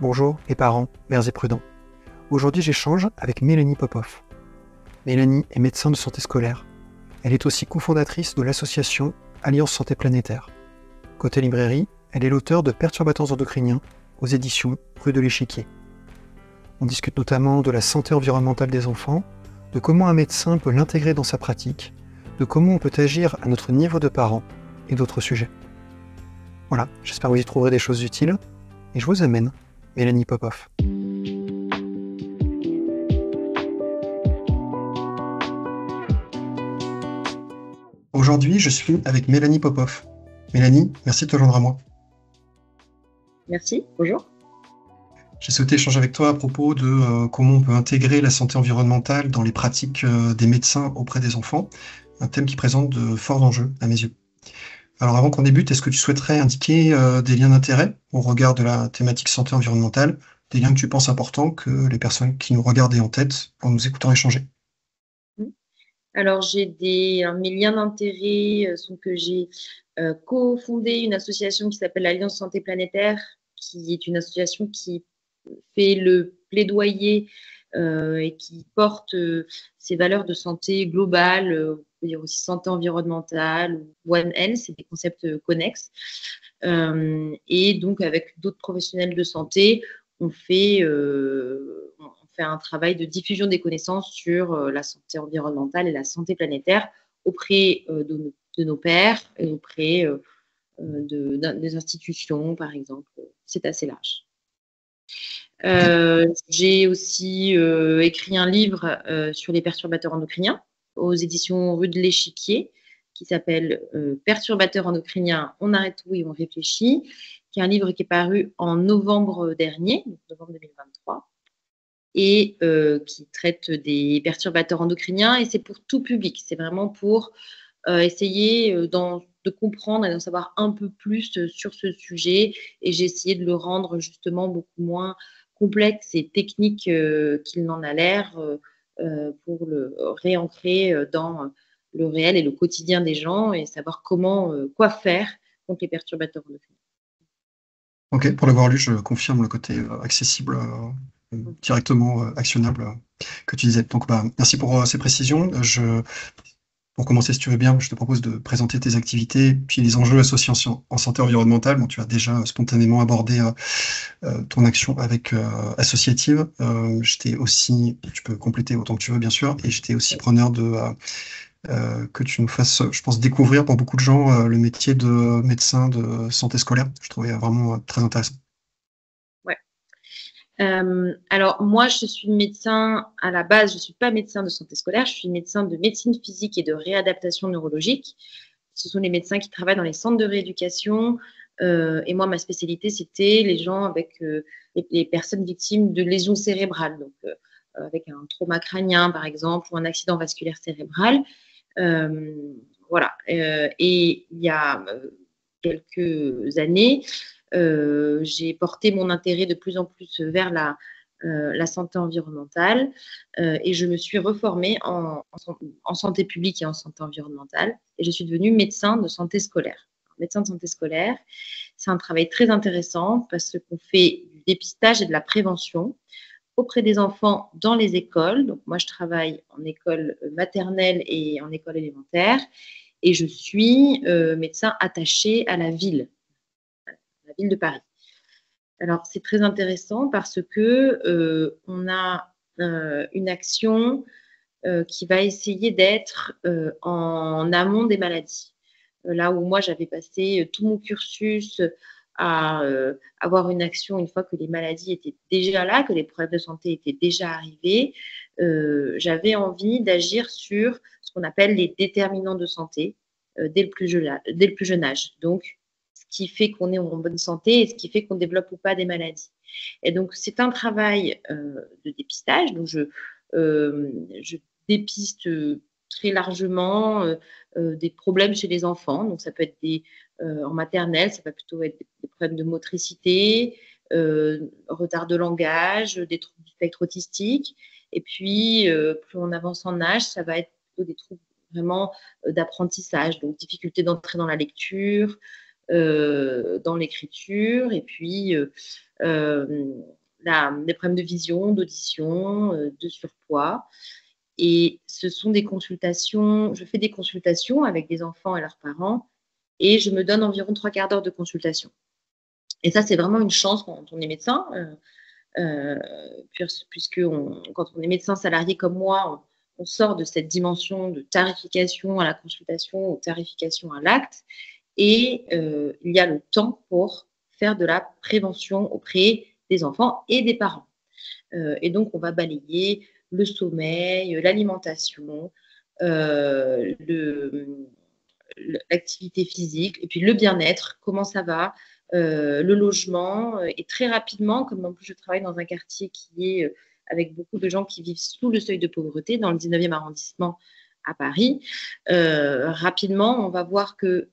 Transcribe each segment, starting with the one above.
Bonjour les parents, mères et prudents. Aujourd'hui j'échange avec Mélanie Popov. Mélanie est médecin de santé scolaire. Elle est aussi cofondatrice de l'association Alliance Santé Planétaire. Côté librairie, elle est l'auteure de Perturbateurs endocriniens aux éditions Rue de l'Échiquier. On discute notamment de la santé environnementale des enfants, de comment un médecin peut l'intégrer dans sa pratique, de comment on peut agir à notre niveau de parents et d'autres sujets. Voilà, j'espère que vous y trouverez des choses utiles et je vous amène Mélanie Popov. Aujourd'hui, je suis avec Mélanie Popov. Mélanie, merci de te joindre à moi. Merci, bonjour. J'ai souhaité échanger avec toi à propos de comment on peut intégrer la santé environnementale dans les pratiques des médecins auprès des enfants, un thème qui présente de forts enjeux à mes yeux. Alors avant qu'on débute, est-ce que tu souhaiterais indiquer des liens d'intérêt au regard de la thématique santé environnementale, des liens que tu penses importants que les personnes qui nous regardent aient en tête en nous écoutant échanger? Alors, mes liens d'intérêt sont que j'ai cofondé une association qui s'appelle l'Alliance Santé Planétaire, qui est une association qui fait le plaidoyer et qui porte ces valeurs de santé globale, on peut dire aussi santé environnementale, One Health, c'est des concepts connexes. Et donc, avec d'autres professionnels de santé, on fait un travail de diffusion des connaissances sur la santé environnementale et la santé planétaire auprès de nos pairs et auprès des institutions, par exemple. C'est assez large. J'ai aussi écrit un livre sur les perturbateurs endocriniens aux éditions Rue de l'Échiquier qui s'appelle Perturbateurs endocriniens, on arrête tout et on réfléchit, qui est un livre qui est paru en novembre dernier, donc novembre 2023, et qui traite des perturbateurs endocriniens, et c'est pour tout public. C'est vraiment pour essayer de comprendre et d'en savoir un peu plus sur ce sujet, et j'ai essayé de le rendre justement beaucoup moins complexe et technique qu'il n'en a l'air pour le réancrer dans le réel et le quotidien des gens et savoir quoi faire contre les perturbateurs endocriniens. Ok, pour l'avoir lu, je confirme le côté accessible, directement actionnable que tu disais. Donc, merci pour ces précisions. Pour commencer, si tu veux bien, je te propose de présenter tes activités, puis les enjeux associés en santé environnementale. Bon, tu as déjà spontanément abordé ton action avec associative. J'étais aussi, tu peux compléter autant que tu veux, bien sûr, et j'étais aussi preneur de que tu nous fasses, je pense, découvrir pour beaucoup de gens le métier de médecin de santé scolaire. Je trouvais vraiment très intéressant. Ouais. Alors, moi, je suis médecin à la base, je ne suis pas médecin de santé scolaire, je suis médecin de médecine physique et de réadaptation neurologique. Ce sont les médecins qui travaillent dans les centres de rééducation. Et moi, ma spécialité, c'était les gens avec les personnes victimes de lésions cérébrales, donc avec un trauma crânien, par exemple, ou un accident vasculaire cérébral. Voilà. Et il y a quelques années, j'ai porté mon intérêt de plus en plus vers la santé environnementale et je me suis reformée en santé publique et en santé environnementale et je suis devenue médecin de santé scolaire. Médecin de santé scolaire, c'est un travail très intéressant parce qu'on fait du dépistage et de la prévention auprès des enfants dans les écoles. Donc moi, je travaille en école maternelle et en école élémentaire et je suis médecin attaché à la ville de Paris. Alors, c'est très intéressant parce que on a une action qui va essayer d'être en amont des maladies. Là où moi, j'avais passé tout mon cursus à avoir une action une fois que les maladies étaient déjà là, que les problèmes de santé étaient déjà arrivés, j'avais envie d'agir sur ce qu'on appelle les déterminants de santé dès le plus jeune âge. Donc, ce qui fait qu'on est en bonne santé et ce qui fait qu'on développe ou pas des maladies. Et donc, c'est un travail de dépistage. Donc, je dépiste très largement des problèmes chez les enfants. Donc, ça peut être en maternelle, ça va plutôt être des problèmes de motricité, retard de langage, des troubles du spectre autistique. Et puis, plus on avance en âge, ça va être plutôt des troubles vraiment d'apprentissage, donc difficulté d'entrer dans la lecture, dans l'écriture, et puis des problèmes de vision, d'audition, de surpoids. Et ce sont des consultations, je fais des consultations avec des enfants et leurs parents et je me donne environ 3/4 d'heure de consultation. Et ça, c'est vraiment une chance quand on est médecin, puisque quand on est médecin salarié comme moi, on sort de cette dimension de tarification à la consultation ou tarification à l'acte. Et il y a le temps pour faire de la prévention auprès des enfants et des parents. Et donc, on va balayer le sommeil, l'alimentation, l'activité physique, et puis le bien-être, comment ça va, le logement, et très rapidement, comme en plus je travaille dans un quartier qui est avec beaucoup de gens qui vivent sous le seuil de pauvreté, dans le 19e arrondissement à Paris, rapidement, on va voir que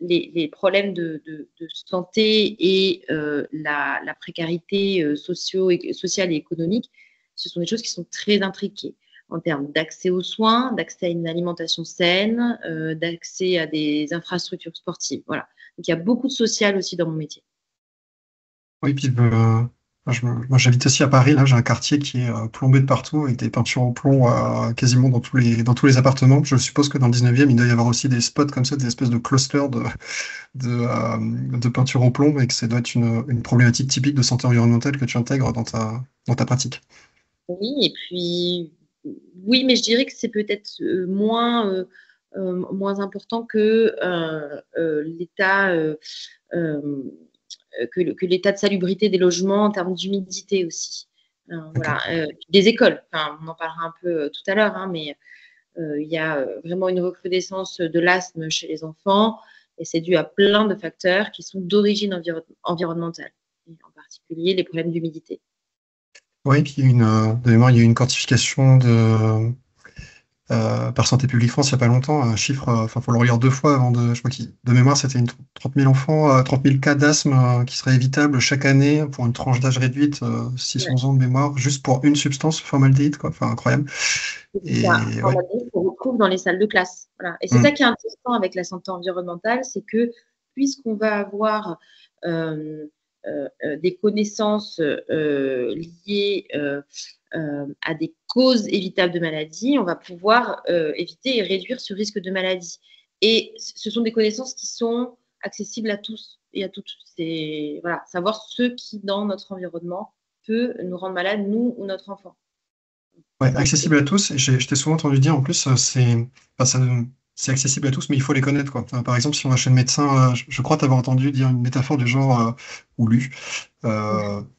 les problèmes de santé et la précarité sociale et économique, ce sont des choses qui sont très intriquées en termes d'accès aux soins, d'accès à une alimentation saine, d'accès à des infrastructures sportives. Voilà. Donc, il y a beaucoup de social aussi dans mon métier. Oui, puis moi j'habite aussi à Paris, là j'ai un quartier qui est plombé de partout avec des peintures au plomb quasiment dans tous les appartements. Je suppose que dans le 19e, il doit y avoir aussi des spots comme ça, des espèces de clusters de peinture au plomb et que ça doit être une problématique typique de santé environnementale que tu intègres dans ta pratique. Oui, et puis, oui, mais je dirais que c'est peut-être moins important que l'état que l'état de salubrité des logements en termes d'humidité aussi. Voilà, des écoles, enfin, on en parlera un peu tout à l'heure, hein, mais il y a vraiment une recrudescence de l'asthme chez les enfants et c'est dû à plein de facteurs qui sont d'origine environnementale, et en particulier les problèmes d'humidité. Oui, puis de mémoire, il y a eu une quantification par Santé publique France il n'y a pas longtemps, un chiffre, enfin, faut le relire 2 fois avant je crois que de mémoire, c'était 30 000 enfants, 30 000 cas d'asthme qui seraient évitables chaque année pour une tranche d'âge réduite, 600 ans de mémoire, juste pour une substance, formaldéhyde, quoi. Enfin, incroyable. C'est ça, formaldéhyde qu'on retrouve dans les salles de classe. Voilà. Et c'est ça qui est intéressant avec la santé environnementale, c'est que puisqu'on va avoir des connaissances liées à des causes évitables de maladies, on va pouvoir éviter et réduire ce risque de maladie. Et ce sont des connaissances qui sont accessibles à tous et à toutes. C'est voilà, savoir ce qui, dans notre environnement, peut nous rendre malades, nous ou notre enfant. Ouais, accessible à tous. Et je t'ai souvent entendu dire, en plus, c'est accessible à tous, mais il faut les connaître, quoi. Enfin, par exemple, si on va chez le médecin, je crois t'avoir entendu dire une métaphore du genre, ou lu,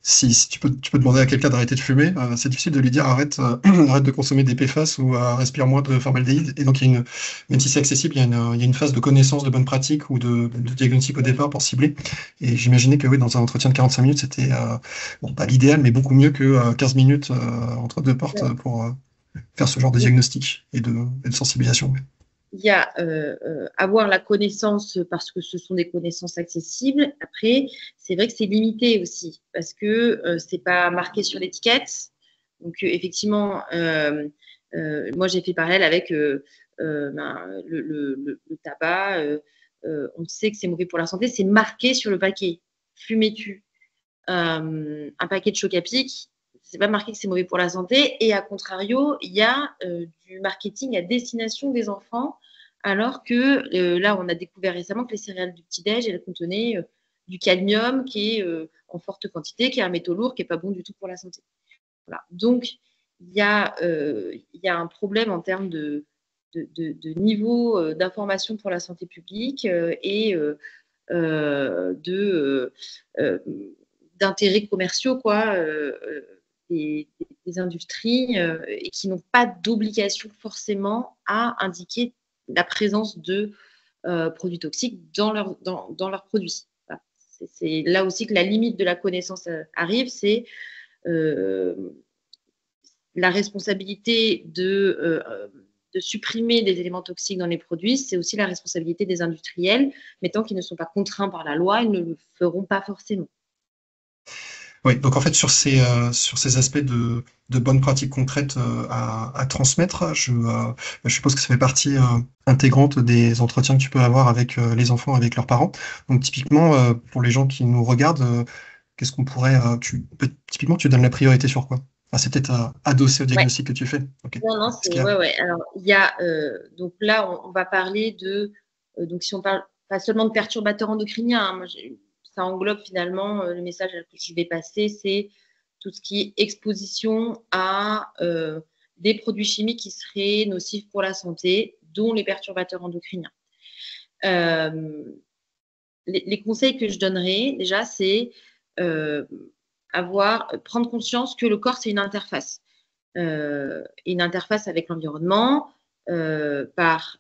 si tu peux demander à quelqu'un d'arrêter de fumer, c'est difficile de lui dire arrête, arrête de consommer des PFAS ou respire moins de formaldéhyde. Et donc, même si c'est accessible, il y a une phase de connaissance de bonnes pratiques ou de diagnostic au départ pour cibler. Et j'imaginais que oui, dans un entretien de 45 minutes, c'était bon, pas l'idéal, mais beaucoup mieux que 15 minutes entre deux portes pour faire ce genre de diagnostic et de sensibilisation. Ouais. Il y a avoir la connaissance parce que ce sont des connaissances accessibles. Après, c'est vrai que c'est limité aussi parce que c'est pas marqué sur l'étiquette. Donc effectivement, moi j'ai fait parallèle avec le tabac. On sait que c'est mauvais pour la santé, c'est marqué sur le paquet. Fumez-tu un paquet de choc à pic, c'est pas marqué que c'est mauvais pour la santé. Et à contrario, il y a du marketing à destination des enfants, alors que là, on a découvert récemment que les céréales du petit-déj, elles contenaient du cadmium qui est en forte quantité, qui est un métaux lourd, qui n'est pas bon du tout pour la santé. Voilà. Donc, il y a un problème en termes de niveau d'information pour la santé publique et d'intérêts commerciaux, quoi, des industries et qui n'ont pas d'obligation forcément à indiquer la présence de produits toxiques dans leurs produits. Voilà. C'est là aussi que la limite de la connaissance arrive, c'est la responsabilité de supprimer des éléments toxiques dans les produits, c'est aussi la responsabilité des industriels, mais tant qu'ils ne sont pas contraints par la loi, ils ne le feront pas forcément. Oui, donc en fait, sur ces aspects de bonnes pratiques concrètes à transmettre, je suppose que ça fait partie intégrante des entretiens que tu peux avoir avec les enfants, avec leurs parents. Donc typiquement, pour les gens qui nous regardent, qu'est-ce qu'on pourrait, typiquement, tu donnes la priorité sur quoi? Enfin, c'est peut-être adossé au Ouais. diagnostic que tu fais. Ok. Non, non, Est-ce qu'il y a- ouais. Alors, il y a, donc là, on va parler de, donc si on parle pas seulement de perturbateurs endocriniens, hein, ça englobe finalement le message que je vais passer, c'est tout ce qui est exposition à des produits chimiques qui seraient nocifs pour la santé, dont les perturbateurs endocriniens. Les conseils que je donnerais, déjà, c'est prendre conscience que le corps, c'est une interface avec l'environnement par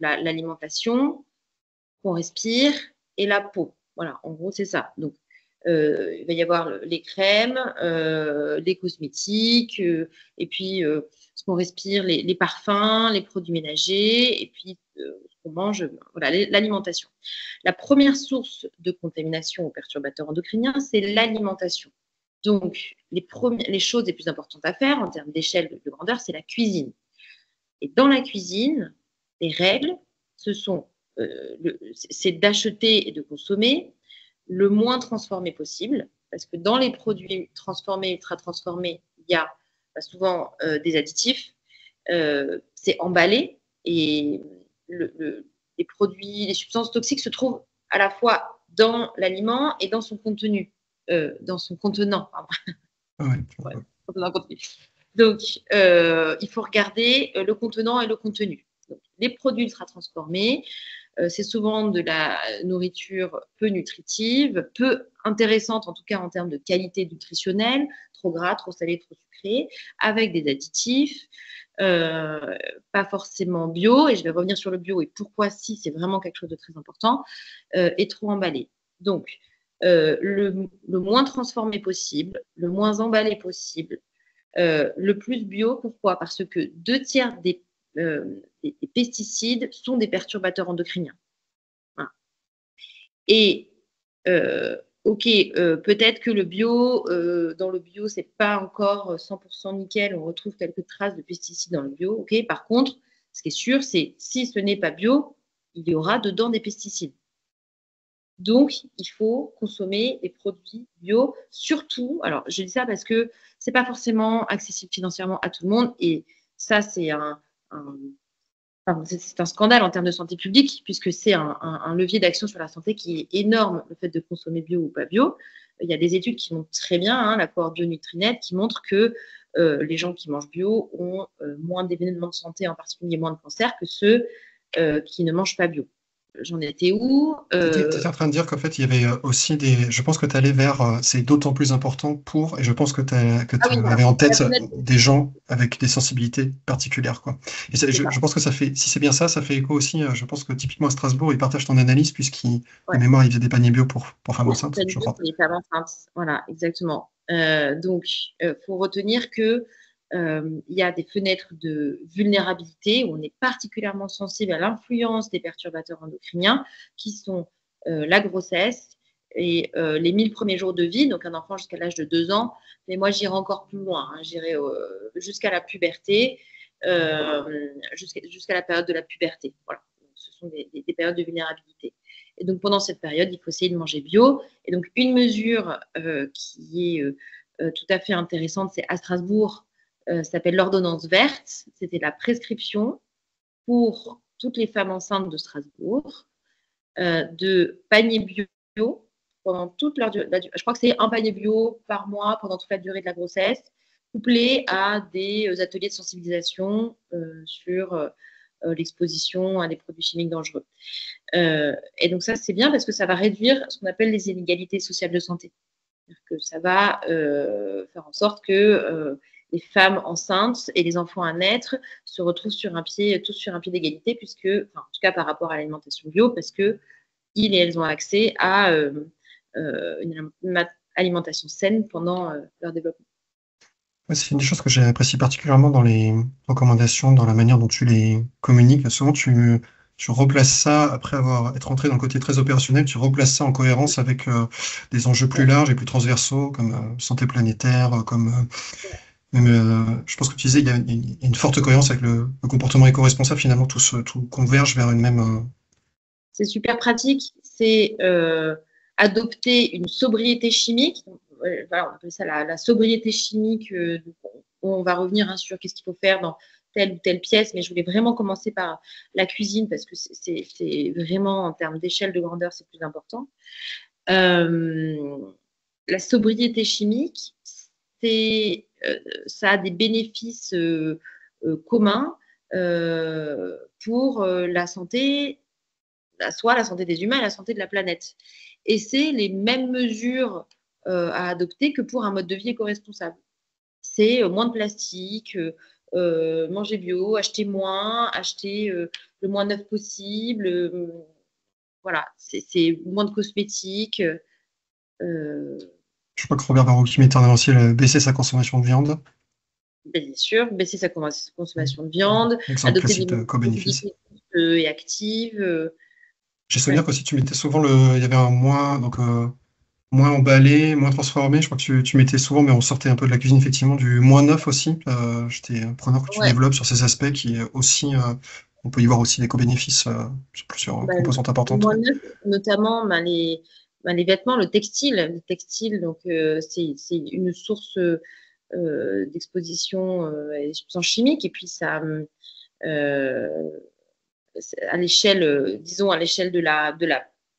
l'alimentation qu'on respire et la peau. Voilà, en gros, c'est ça. Donc, il va y avoir les crèmes, les cosmétiques, et puis ce qu'on respire, les parfums, les produits ménagers, et puis ce qu'on mange, voilà, l'alimentation. La première source de contamination aux perturbateurs endocriniens, c'est l'alimentation. Donc, les choses les plus importantes à faire en termes d'échelle de grandeur, c'est la cuisine. Et dans la cuisine, les règles, c'est d'acheter et de consommer le moins transformé possible, parce que dans les produits transformés, ultra transformés, il y a souvent des additifs, c'est emballé et les produits, les substances toxiques se trouvent à la fois dans l'aliment et dans son contenu, dans son contenant. Ouais, Ouais, contenant contenu. Donc, il faut regarder le contenant et le contenu. Donc, les produits ultra transformés, c'est souvent de la nourriture peu nutritive, peu intéressante en tout cas en termes de qualité nutritionnelle, trop gras, trop salé, trop sucré, avec des additifs, pas forcément bio, et je vais revenir sur le bio et pourquoi si c'est vraiment quelque chose de très important, et trop emballé. Donc, le moins transformé possible, le moins emballé possible, le plus bio. Pourquoi? Parce que 2 tiers des pesticides sont des perturbateurs endocriniens. Voilà. Et ok, peut-être que dans le bio, c'est pas encore 100% nickel, on retrouve quelques traces de pesticides dans le bio. Ok, par contre, ce qui est sûr, c'est si ce n'est pas bio, il y aura dedans des pesticides. Donc, il faut consommer des produits bio, surtout. Alors, je dis ça parce que c'est pas forcément accessible financièrement à tout le monde, et ça, c'est c'est un scandale en termes de santé publique, puisque c'est un levier d'action sur la santé qui est énorme, le fait de consommer bio ou pas bio. Il y a des études qui montrent très bien, hein, la cohorte BioNutriNet, qui montre que les gens qui mangent bio ont moins d'événements de santé, en particulier moins de cancer, que ceux qui ne mangent pas bio. J'en étais où Tu étais en train de dire qu'en fait, il y avait aussi des. Je pense que tu allais vers. C'est d'autant plus important pour. Et je pense que Ah tu oui, voilà. avais en tête Personnel, des gens avec des sensibilités particulières, quoi. Et c'est ça. je pense que ça fait. Si c'est bien ça, ça fait écho aussi. Je pense que typiquement à Strasbourg, ils partagent ton analyse, de Ouais. mémoire, ils faisaient des paniers bio pour femmes enceintes, Panier je bio crois. pour les femmes enceintes. Voilà, exactement. Donc, faut retenir que il y a des fenêtres de vulnérabilité où on est particulièrement sensible à l'influence des perturbateurs endocriniens, qui sont la grossesse et les 1000 premiers jours de vie, donc un enfant jusqu'à l'âge de 2 ans. Mais moi, j'irai encore plus loin, hein, j'irai jusqu'à la puberté, jusqu'à la période de la puberté. Voilà. Donc, ce sont des périodes de vulnérabilité. Et donc, pendant cette période, il faut essayer de manger bio. Et donc, une mesure qui est tout à fait intéressante, c'est à Strasbourg, ça s'appelle l'ordonnance verte. C'était la prescription pour toutes les femmes enceintes de Strasbourg de paniers bio pendant toute leur durée. Je crois que c'est un panier bio par mois pendant toute la durée de la grossesse, couplé à des ateliers de sensibilisation sur l'exposition à des produits chimiques dangereux. Et donc ça, c'est bien parce que ça va réduire ce qu'on appelle les inégalités sociales de santé. C'est-à-dire que ça va faire en sorte que les femmes enceintes et les enfants à naître se retrouvent tous sur un pied d'égalité, puisque, enfin, en tout cas par rapport à l'alimentation bio, parce que ils et elles ont accès à une alimentation saine pendant leur développement. Ouais, c'est une des choses que j'apprécie particulièrement dans les recommandations, dans la manière dont tu les communiques. Souvent, tu replaces ça, après être entré dans le côté très opérationnel, tu replaces ça en cohérence avec des enjeux plus larges et plus transversaux, comme santé planétaire, même, je pense que tu disais, il y a une forte cohérence avec le comportement éco-responsable. Finalement, tout converge vers une même. C'est super pratique. adopter une sobriété chimique. Voilà, on appelle ça la sobriété chimique. On va revenir hein, sur qu'est-ce qu'il faut faire dans telle ou telle pièce, mais je voulais vraiment commencer par la cuisine parce que c'est vraiment en termes d'échelle de grandeur, c'est plus important. La sobriété chimique, ça a des bénéfices communs pour la santé, soit la santé des humains et la santé de la planète. Et c'est les mêmes mesures à adopter que pour un mode de vie éco-responsable. C'est moins de plastique, manger bio, acheter moins, acheter le moins neuf possible. Voilà, c'est moins de cosmétiques. Je crois que Robert Baruch mettait en avancé baisser sa consommation de viande. Bien sûr, baisser sa consommation de viande, Exemple adopter classique des de co-bénéfice. mobilités et actives. J'ai souvenir qu'aussi tu mettais souvent il y avait un moins, donc moins emballé, moins transformé. Je crois que tu mettais souvent, mais on sortait un peu de la cuisine effectivement, du moins neuf aussi. J'étais preneur que tu Ouais. développes sur ces aspects qui aussi, on peut y voir aussi des co-bénéfices sur plusieurs composantes importantes. Moins neuf, notamment les vêtements, le textile, donc c'est une source d'exposition à des substances chimiques et puis ça à l'échelle, disons à l'échelle de la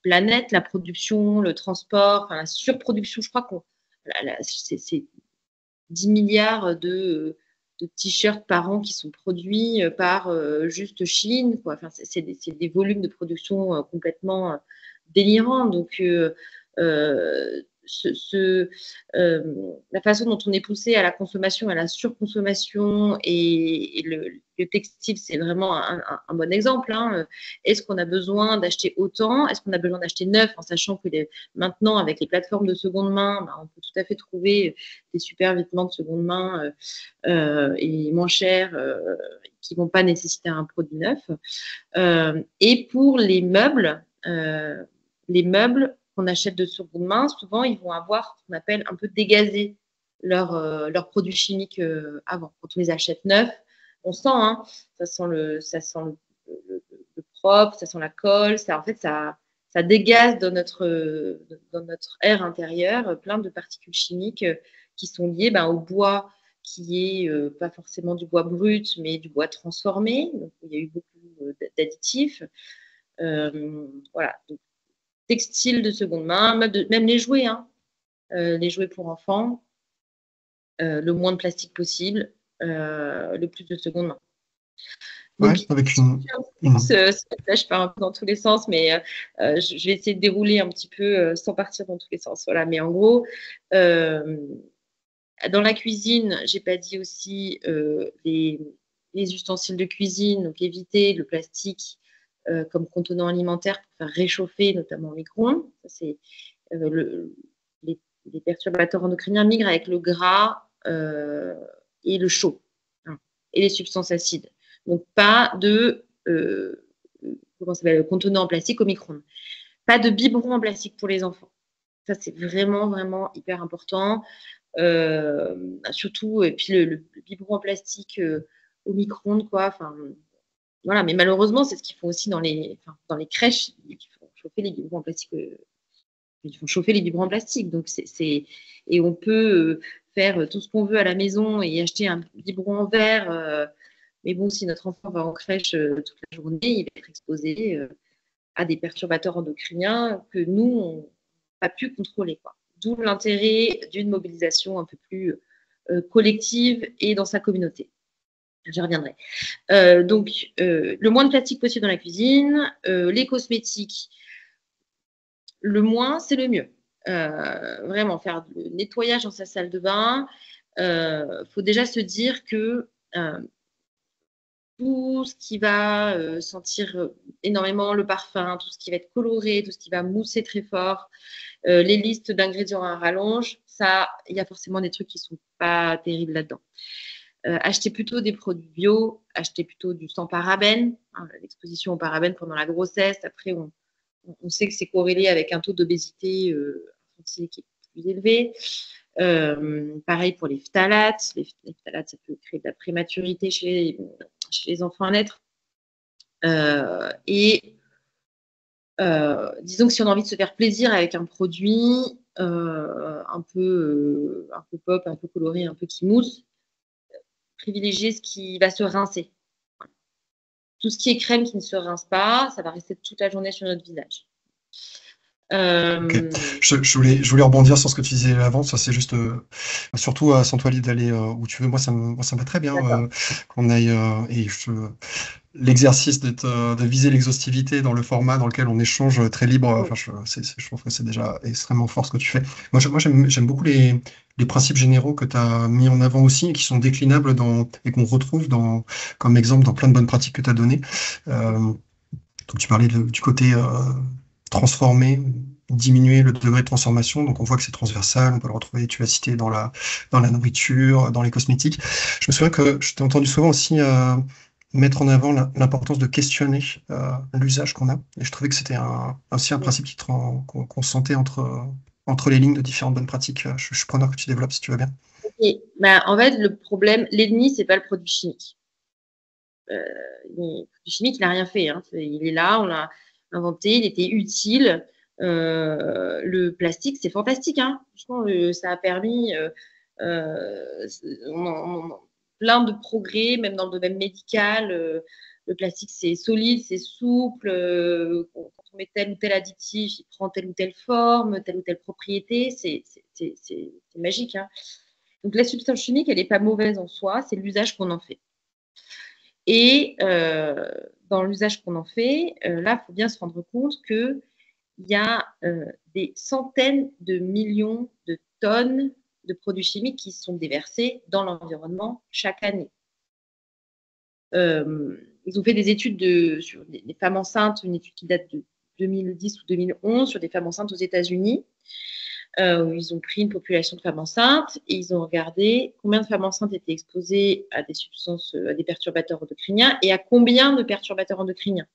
planète, la production, le transport, enfin, la surproduction, je crois qu'on c'est 10 milliards de t-shirts par an qui sont produits par juste Chine, quoi. Enfin, c'est des volumes de production complètement délirants. Donc, la façon dont on est poussé à la consommation, à la surconsommation, et le textile, c'est vraiment un bon exemple. Hein. Est-ce qu'on a besoin d'acheter autant? Est-ce qu'on a besoin d'acheter neuf, en sachant que maintenant, avec les plateformes de seconde main, bah, on peut tout à fait trouver des super vêtements de seconde main et moins chers qui ne vont pas nécessiter un produit neuf. Et pour les meubles qu'on achète de seconde main, souvent, ils vont avoir ce qu'on appelle un peu dégazé leurs produits chimiques avant. Quand on les achète neufs, on sent, hein, ça sent le propre, ça sent la colle, en fait, ça dégaze dans notre air intérieur plein de particules chimiques qui sont liées au bois qui est pas forcément du bois brut, mais du bois transformé. Donc, il y a eu beaucoup d'additifs. Voilà. Donc, textile de seconde main, même les jouets, hein, les jouets pour enfants, le moins de plastique possible, le plus de seconde main. Donc, ouais, avec là, je pars un peu dans tous les sens, mais je vais essayer de dérouler un petit peu sans partir dans tous les sens. Voilà. Mais en gros, dans la cuisine, j'ai pas dit aussi les ustensiles de cuisine, donc éviter le plastique comme contenant alimentaire pour faire réchauffer, notamment au micro-ondes. C'est les perturbateurs endocriniens migrent avec le gras et le chaud, hein, et les substances acides. Donc pas de contenant en plastique au micro-ondes. Pas de biberon en plastique pour les enfants. Ça, c'est vraiment, vraiment hyper important. Surtout, et puis le biberon en plastique au micro-ondes, quoi. Enfin, voilà, mais malheureusement, c'est ce qu'ils font aussi dans les crèches. Ils font chauffer les biberons en plastique. Ils font chauffer les biberons en plastique. Donc, et on peut faire tout ce qu'on veut à la maison et acheter un biberon en verre. Mais bon, si notre enfant va en crèche toute la journée, il va être exposé à des perturbateurs endocriniens que nous, on n'a pas pu contrôler, quoi. D'où l'intérêt d'une mobilisation un peu plus collective et dans sa communauté. J'y reviendrai. Donc, le moins de plastique possible dans la cuisine, les cosmétiques, le moins, c'est le mieux. Vraiment, faire le nettoyage dans sa salle de bain. Faut déjà se dire que tout ce qui va sentir énormément le parfum, tout ce qui va être coloré, tout ce qui va mousser très fort, les listes d'ingrédients à rallonge, ça, il y a forcément des trucs qui sont pas terribles là-dedans. Acheter plutôt des produits bio, acheter plutôt du sans parabènes, hein, l'exposition aux parabènes pendant la grossesse. Après, on sait que c'est corrélé avec un taux d'obésité infantile qui est plus élevé. Pareil pour les phtalates. Les phtalates, ça peut créer de la prématurité chez les enfants à naître. Et Disons que si on a envie de se faire plaisir avec un produit un peu pop, un peu coloré, un peu qui mousse, privilégier ce qui va se rincer. Tout ce qui est crème qui ne se rince pas, ça va rester toute la journée sur notre visage. Ok. Je voulais rebondir sur ce que tu disais avant. Ça, c'est juste, surtout, sens-toi libre d'aller où tu veux. Moi, ça me va très bien D'accord. qu'on aille. L'exercice de viser l'exhaustivité dans le format dans lequel on échange très libre. Enfin, je trouve que c'est déjà extrêmement fort ce que tu fais. Moi, j'aime beaucoup les principes généraux que tu as mis en avant aussi et qui sont déclinables et qu'on retrouve comme exemple dans plein de bonnes pratiques que tu as données. Donc, tu parlais du côté transformer, diminuer le degré de transformation. Donc, on voit que c'est transversal. On peut le retrouver, tu l'as cité, dans la nourriture, dans les cosmétiques. Je me souviens que je t'ai entendu souvent aussi mettre en avant l'importance de questionner l'usage qu'on a. Et je trouvais que c'était aussi un principe qu'on sentait entre les lignes de différentes bonnes pratiques. Je suis preneur que tu développes si tu veux bien. Okay. Ben, en fait, le problème, l'ennemi, c'est pas le produit chimique. Le produit chimique, il n'a rien fait. Hein. Il est là, on l'a inventé, il était utile. Le plastique, c'est fantastique. Hein. Franchement, ça a permis plein de progrès, même dans le domaine médical. Le plastique, c'est solide, c'est souple. Quand on met tel ou tel additif, il prend telle ou telle forme, telle ou telle propriété. C'est magique. Hein. Donc la substance chimique, elle n'est pas mauvaise en soi, c'est l'usage qu'on en fait. Et dans l'usage qu'on en fait, là, il faut bien se rendre compte qu'il y a des centaines de millions de tonnes de produits chimiques qui sont déversés dans l'environnement chaque année. Ils ont fait des études sur des femmes enceintes, une étude qui date de 2010 ou 2011 sur des femmes enceintes aux États-Unis. Où ils ont pris une population de femmes enceintes et ils ont regardé combien de femmes enceintes étaient exposées à des substances, à des perturbateurs endocriniens et à combien de perturbateurs endocriniens.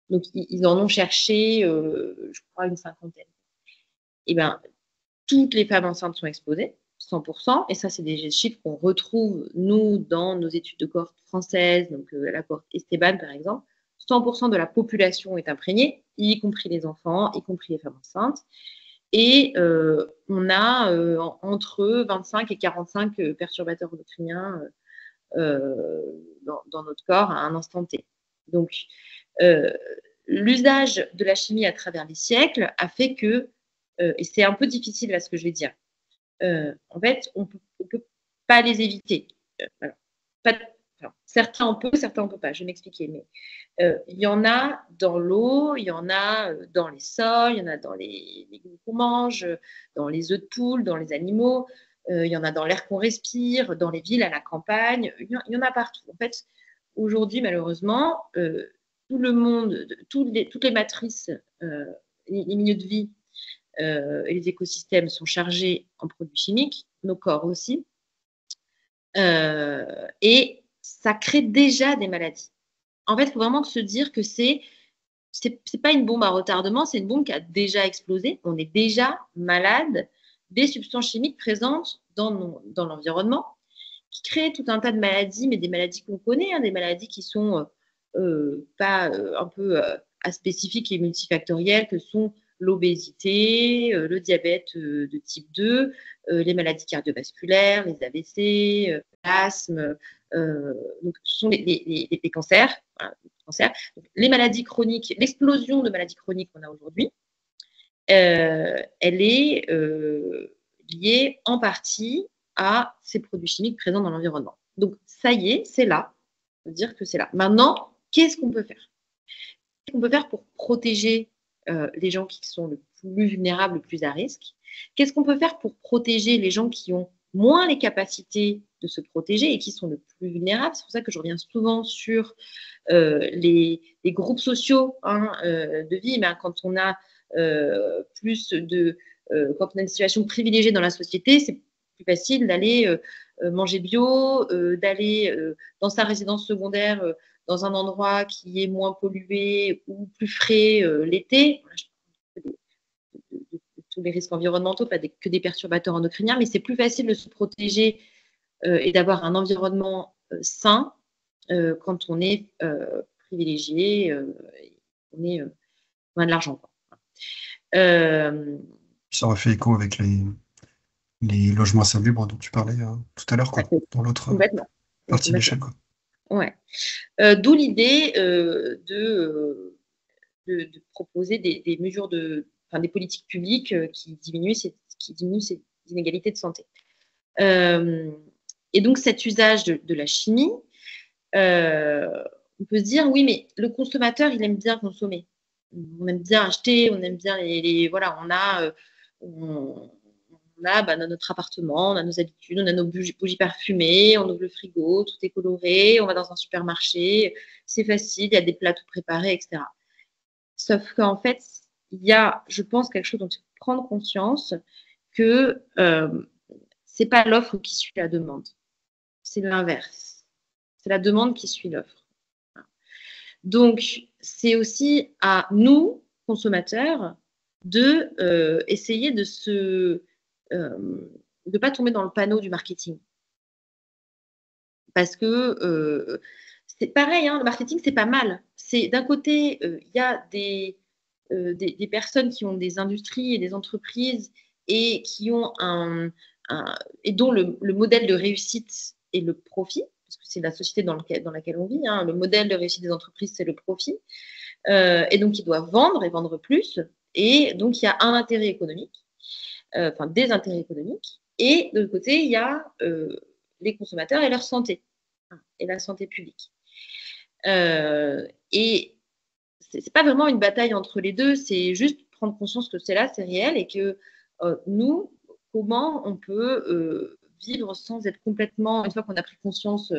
Donc, ils en ont cherché, je crois, une cinquantaine. Et bien, toutes les femmes enceintes sont exposées, 100%, et ça, c'est des chiffres qu'on retrouve, nous, dans nos études de cohorte françaises, donc la cohorte Esteban, par exemple. 100% de la population est imprégnée, y compris les enfants, y compris les femmes enceintes. Et on a entre 25 et 45 perturbateurs endocriniens dans notre corps à un instant T. Donc, l'usage de la chimie à travers les siècles a fait que, et c'est un peu difficile là ce que je vais dire, en fait, on peut pas les éviter. Alors, certains on peut, certains on peut pas. Je vais m'expliquer. Mais il y en a dans l'eau, il y en a dans les sols, il y en a dans les légumes qu'on mange, dans les œufs de poule, dans les animaux, il y en a dans l'air qu'on respire, dans les villes, à la campagne, il y en a partout. En fait, aujourd'hui, malheureusement, tout le monde, toutes les matrices, les milieux de vie et les écosystèmes sont chargés en produits chimiques, nos corps aussi, et ça crée déjà des maladies. En fait, il faut vraiment se dire que c'est pas une bombe à retardement, c'est une bombe qui a déjà explosé. On est déjà malade des substances chimiques présentes dans l'environnement, qui créent tout un tas de maladies, mais des maladies qu'on connaît, hein, des maladies qui sont pas un peu aspécifiques et multifactorielles, que sont l'obésité, le diabète de type 2, les maladies cardiovasculaires, les AVC, l'asthme, donc ce sont les cancers. Voilà, donc, les maladies chroniques, l'explosion de maladies chroniques qu'on a aujourd'hui, elle est liée en partie à ces produits chimiques présents dans l'environnement. Donc, ça y est, c'est là. On peut dire que c'est là. Maintenant, qu'est-ce qu'on peut faire? Qu'est-ce qu'on peut faire pour protéger les gens qui sont le plus vulnérables, le plus à risque? Qu'est-ce qu'on peut faire pour protéger les gens qui ont moins les capacités de se protéger et qui sont le plus vulnérables? C'est pour ça que je reviens souvent sur les groupes sociaux de vie. Mais quand on a quand on a une situation privilégiée dans la société, c'est plus facile d'aller manger bio, d'aller dans sa résidence secondaire dans un endroit qui est moins pollué ou plus frais l'été. Tous les risques environnementaux, pas que des perturbateurs endocriniens, mais c'est plus facile de se protéger et d'avoir un environnement sain quand on est privilégié, on est a de l'argent, quoi. Ça aurait fait écho avec les logements insalubres dont tu parlais tout à l'heure, quoi, dans l'autre Complètement. partie de l'échelle, quoi. Ouais. D'où l'idée de proposer des mesures des politiques publiques qui diminuent ces inégalités de santé. Et donc cet usage de la chimie, on peut se dire oui, mais le consommateur, il aime bien consommer. On aime bien acheter, on aime bien voilà, on a dans notre appartement, on a nos habitudes, on a nos bougies parfumées, on ouvre le frigo, tout est coloré, on va dans un supermarché, c'est facile, il y a des plats tout préparés, etc. Sauf qu'en fait, il y a, je pense, quelque chose dont il faut prendre conscience que c'est pas l'offre qui suit la demande, c'est l'inverse. C'est la demande qui suit l'offre. Donc, c'est aussi à nous, consommateurs, de essayer de pas tomber dans le panneau du marketing. Parce que c'est pareil, hein, le marketing, c'est pas mal. C'est d'un côté, il y a des personnes qui ont des industries et des entreprises et qui ont et dont le modèle de réussite est le profit, parce que c'est la société dans laquelle on vit. Hein. Le modèle de réussite des entreprises, c'est le profit. Et donc, ils doivent vendre et vendre plus. Et donc, il y a un intérêt économique, des intérêts économiques. Et de l'autre côté, il y a les consommateurs et leur santé, et la santé publique. Et c'est pas vraiment une bataille entre les deux, c'est juste prendre conscience que c'est là, c'est réel, et que nous, comment on peut vivre sans être complètement, une fois qu'on a pris conscience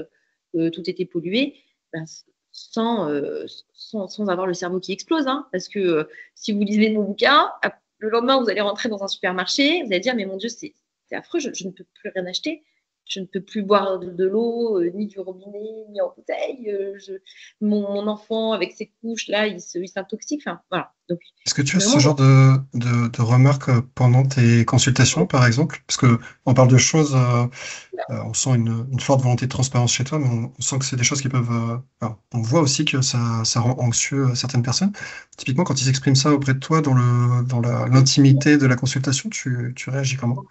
que tout était pollué, ben, sans avoir le cerveau qui explose. Hein, parce que si vous lisez mon bouquin, le lendemain, vous allez rentrer dans un supermarché, vous allez dire, mais mon Dieu, c'est affreux, je ne peux plus rien acheter. Je ne peux plus boire de l'eau, ni du robinet, ni en bouteille. Mon enfant, avec ses couches, là, il s'intoxique. Enfin, voilà. Donc, est-ce que tu as ce genre de remarques pendant tes consultations, par exemple? Parce qu'on parle de choses, on sent une forte volonté de transparence chez toi, mais on sent que c'est des choses qui peuvent... on voit aussi que ça rend anxieux certaines personnes. Typiquement, quand ils expriment ça auprès de toi dans l'intimité de la consultation, tu réagis comment?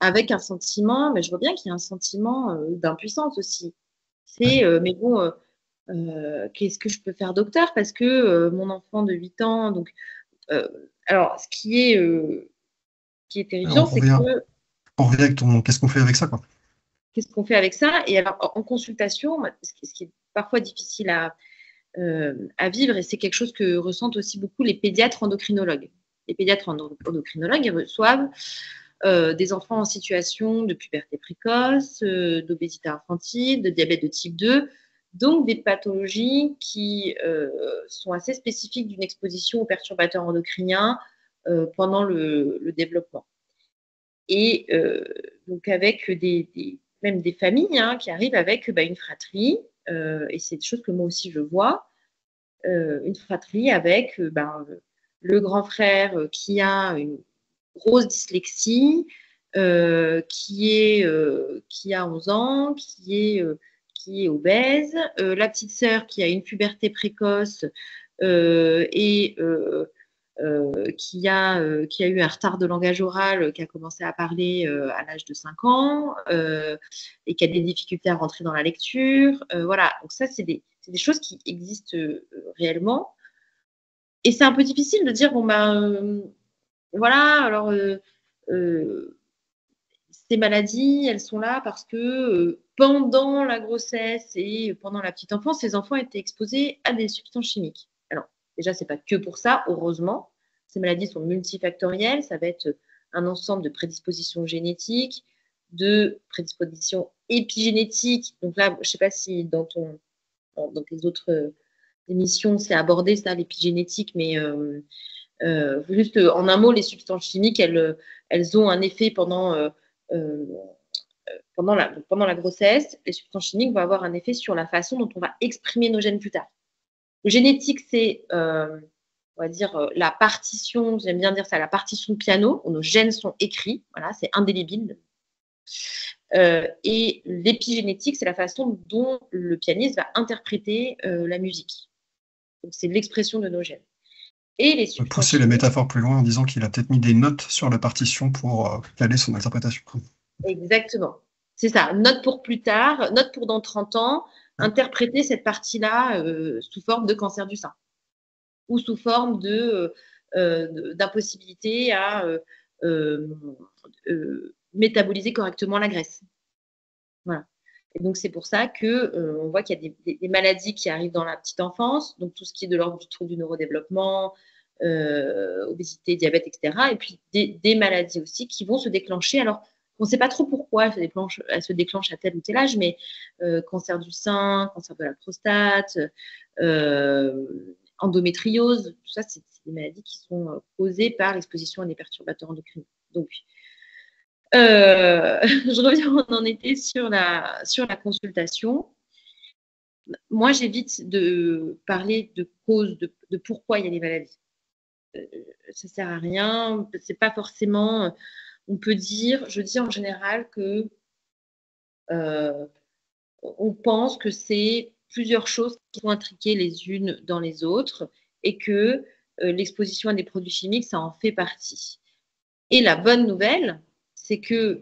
avec un sentiment, mais je vois bien qu'il y a un sentiment d'impuissance aussi. Ouais. C'est, mais bon, qu'est-ce que je peux faire, docteur? Parce que mon enfant de 8 ans, donc, alors, ce qui est terrifiant, c'est que On revient avec qu'est-ce qu'on fait avec ça, quoi? qu'est-ce qu'on fait avec ça? Et alors, en consultation, ce qui est parfois difficile à vivre, et c'est quelque chose que ressentent aussi beaucoup les pédiatres endocrinologues. Les pédiatres endocrinologues, ils reçoivent des enfants en situation de puberté précoce, d'obésité infantile, de diabète de type 2, donc des pathologies qui sont assez spécifiques d'une exposition aux perturbateurs endocriniens pendant le développement. Et donc avec même des familles qui arrivent avec une fratrie, et c'est des choses que moi aussi je vois, une fratrie avec le grand frère qui a une grosse dyslexie, qui a 11 ans, qui est obèse, la petite sœur qui a une puberté précoce et qui a eu un retard de langage oral, qui a commencé à parler à l'âge de 5 ans et qui a des difficultés à rentrer dans la lecture. Voilà, donc ça, c'est des choses qui existent réellement. Et c'est un peu difficile de dire, bon, voilà, alors ces maladies, elles sont là parce que pendant la grossesse et pendant la petite enfance, ces enfants étaient exposés à des substances chimiques. Alors, déjà, c'est pas que pour ça, heureusement. Ces maladies sont multifactorielles. Ça va être un ensemble de prédispositions génétiques, de prédispositions épigénétiques. Donc là, je sais pas si dans tes autres émissions, c'est abordé ça, l'épigénétique, mais juste en un mot, les substances chimiques, elles ont un effet pendant la grossesse. Les substances chimiques vont avoir un effet sur la façon dont on va exprimer nos gènes plus tard. Le génétique, c'est, on va dire, la partition, j'aime bien dire ça, la partition de piano, où nos gènes sont écrits, voilà, c'est indélébile. Et l'épigénétique, c'est la façon dont le pianiste va interpréter la musique. Donc, c'est l'expression de nos gènes. et les Pousser la substantiels. métaphore plus loin en disant qu'il a peut-être mis des notes sur la partition pour caler son interprétation. Exactement. C'est ça. Note pour plus tard, note pour dans 30 ans, interpréter cette partie-là sous forme de cancer du sein ou sous forme d'impossibilité à euh, métaboliser correctement la graisse. Voilà. Et donc, c'est pour ça qu'on voit qu'il y a des maladies qui arrivent dans la petite enfance, donc tout ce qui est de l'ordre du trouble du neurodéveloppement, obésité, diabète, etc. Et puis des maladies aussi qui vont se déclencher. Alors, on ne sait pas trop pourquoi elles se déclenchent à tel ou tel âge, mais cancer du sein, cancer de la prostate, endométriose, tout ça, c'est des maladies qui sont causées par l'exposition à des perturbateurs endocriniens. Donc, je reviens où on en était sur la consultation. Moi, j'évite de parler de cause, de pourquoi il y a des maladies. Ça sert à rien. C'est pas forcément. On peut dire, je dis en général que on pense que c'est plusieurs choses qui sont intriquées les unes dans les autres et que l'exposition à des produits chimiques, ça en fait partie. Et la bonne nouvelle, c'est qu'il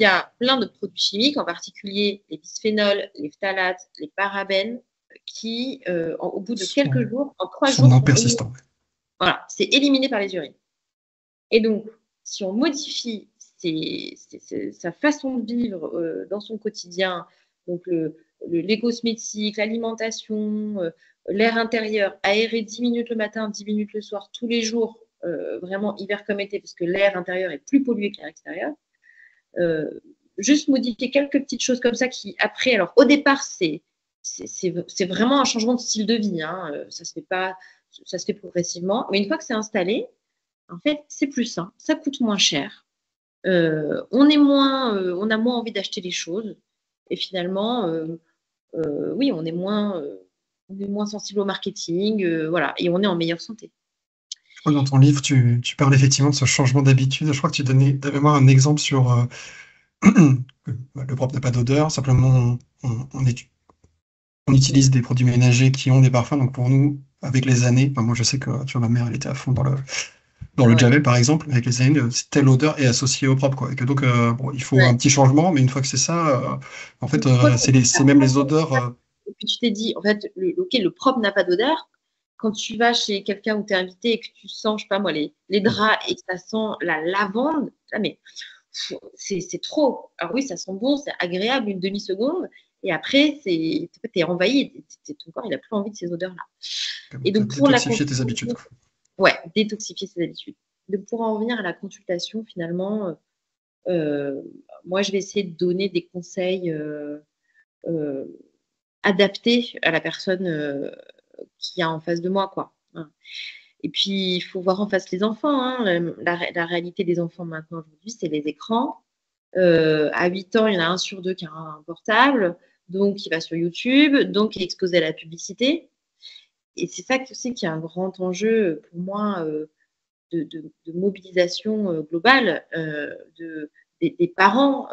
y a plein de produits chimiques, en particulier les bisphénols, les phtalates, les parabènes, qui, au bout de quelques jours, en 3 jours, non sont éliminés. persistants. Voilà, c'est éliminé par les urines. Et donc, si on modifie sa façon de vivre dans son quotidien, donc l'écosmétique, l'alimentation, l'air intérieur, aérer 10 minutes le matin, 10 minutes le soir, tous les jours, vraiment hiver comme été, parce que l'air intérieur est plus pollué que l'air extérieur. Juste modifier quelques petites choses comme ça qui, après, alors au départ, c'est vraiment un changement de style de vie. Hein. Ça se fait progressivement. Mais une fois que c'est installé, en fait, c'est plus sain, ça coûte moins cher. On a moins envie d'acheter les choses. Et finalement, oui, on est moins sensible au marketing, voilà, et on est en meilleure santé. Je crois que dans ton livre, tu parles effectivement de ce changement d'habitude. Je crois que tu donnais de mémoire un exemple sur le propre n'a pas d'odeur, simplement on utilise des produits ménagers qui ont des parfums. Donc pour nous, avec les années, moi je sais que tu vois, ma mère elle était à fond dans le Ouais. Javel par exemple, avec les années, telle odeur est associée au propre, quoi. Et que donc bon, il faut un Ouais. petit changement, mais une fois que c'est ça, en fait, c'est même les odeurs. Et puis tu t'es dit, en fait, le propre n'a pas d'odeur. Quand tu vas chez quelqu'un où tu es invité et que tu sens, je sais pas moi, les draps et que ça sent la lavande, là, mais c'est trop. Alors oui, ça sent bon, c'est agréable une demi-seconde. Et après, t'es envahi. Ton corps, il n'a plus envie de ces odeurs-là. Et donc, pour la Détoxifier tes habitudes. consultation, ouais, détoxifier ses habitudes. Donc, pour en revenir à la consultation, finalement, moi, je vais essayer de donner des conseils euh, adaptés à la personne qui a en face de moi, quoi. Et puis, il faut voir en face les enfants. Hein. La réalité des enfants maintenant, aujourd'hui, c'est les écrans. À 8 ans, il y en a 1 sur 2 qui a un portable, donc il va sur YouTube, donc il est exposé à la publicité. Et c'est ça aussi qui est un grand enjeu pour moi de mobilisation globale des parents.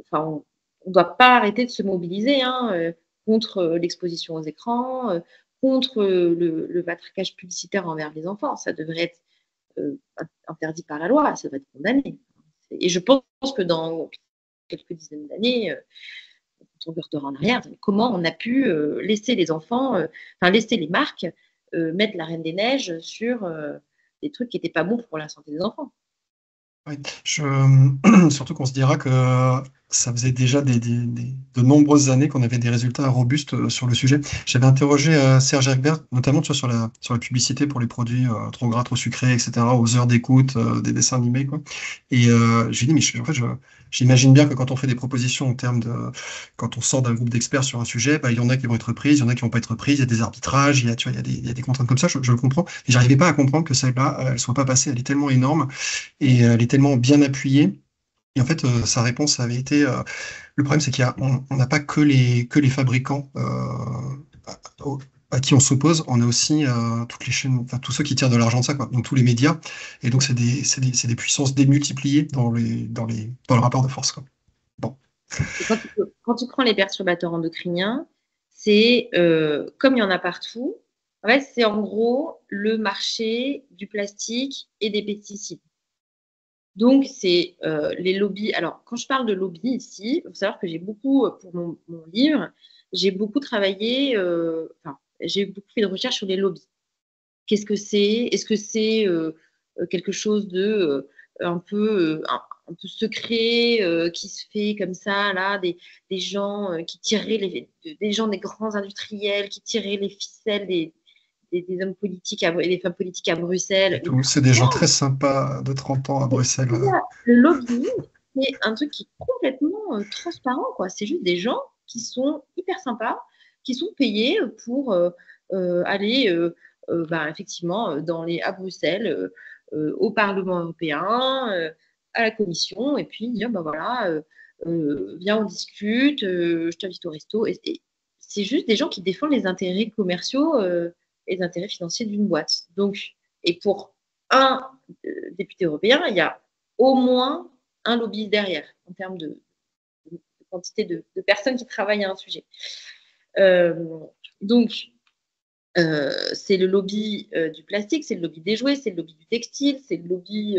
Enfin, on ne doit pas arrêter de se mobiliser hein, contre l'exposition aux écrans, contre le matraquage publicitaire envers les enfants. Ça devrait être interdit par la loi, ça devrait être condamné. Et je pense que dans quelques dizaines d'années, quand on regardera en arrière, comment on a pu laisser les enfants, laisser les marques mettre la Reine des Neiges sur des trucs qui n'étaient pas bons pour la santé des enfants. Oui. Surtout qu'on se dira que ça faisait déjà de nombreuses années qu'on avait des résultats robustes sur le sujet. J'avais interrogé Serge Herbert, notamment tu vois, sur la publicité pour les produits trop gras, trop sucrés, etc., aux heures d'écoute des dessins animés, quoi. Et j'ai dit, mais en fait, j'imagine bien que quand on fait des propositions en termes de, quand on sort d'un groupe d'experts sur un sujet, bah, il y en a qui vont être prises, il y en a qui vont pas être prises, il y a des arbitrages, tu vois, il y a des contraintes comme ça, je le comprends. Et j'arrivais pas à comprendre que celle-là, elle soit pas passée, elle est tellement énorme et elle est tellement bien appuyée. Et en fait, sa réponse avait été, le problème, c'est on n'a pas que les fabricants à qui on s'oppose, on a aussi toutes les chaînes, enfin tous ceux qui tirent de l'argent de ça, quoi. Donc tous les médias. Et donc c'est des puissances démultipliées dans le rapport de force, quoi. Bon. Et quand tu prends les perturbateurs endocriniens, c'est comme il y en a partout, En fait, c'est en gros le marché du plastique et des pesticides. Donc, c'est les lobbies. Alors, quand je parle de lobby ici, il faut savoir que j'ai beaucoup, pour mon livre, j'ai beaucoup travaillé, enfin, j'ai beaucoup fait de recherches sur les lobbies. Qu'est-ce que c'est? Est-ce que c'est quelque chose de un peu secret qui se fait comme ça, là, des gens qui tireraient des gens, des grands industriels qui tireraient les ficelles des hommes politiques et des femmes politiques à Bruxelles. Du tout. C'est des gens très sympas de 30 ans à Bruxelles. Le lobbying, c'est un truc qui est complètement transparent, quoi. C'est juste des gens qui sont hyper sympas, qui sont payés pour aller effectivement à Bruxelles, au Parlement européen, à la Commission, et puis dire, voilà, viens, on discute, je t'invite au resto. Et c'est juste des gens qui défendent les intérêts commerciaux et les intérêts financiers d'une boîte. Donc, et pour un député européen, il y a au moins un lobby derrière en termes de quantité de personnes qui travaillent à un sujet. Donc, c'est le lobby du plastique, c'est le lobby des jouets, c'est le lobby du textile, c'est le lobby.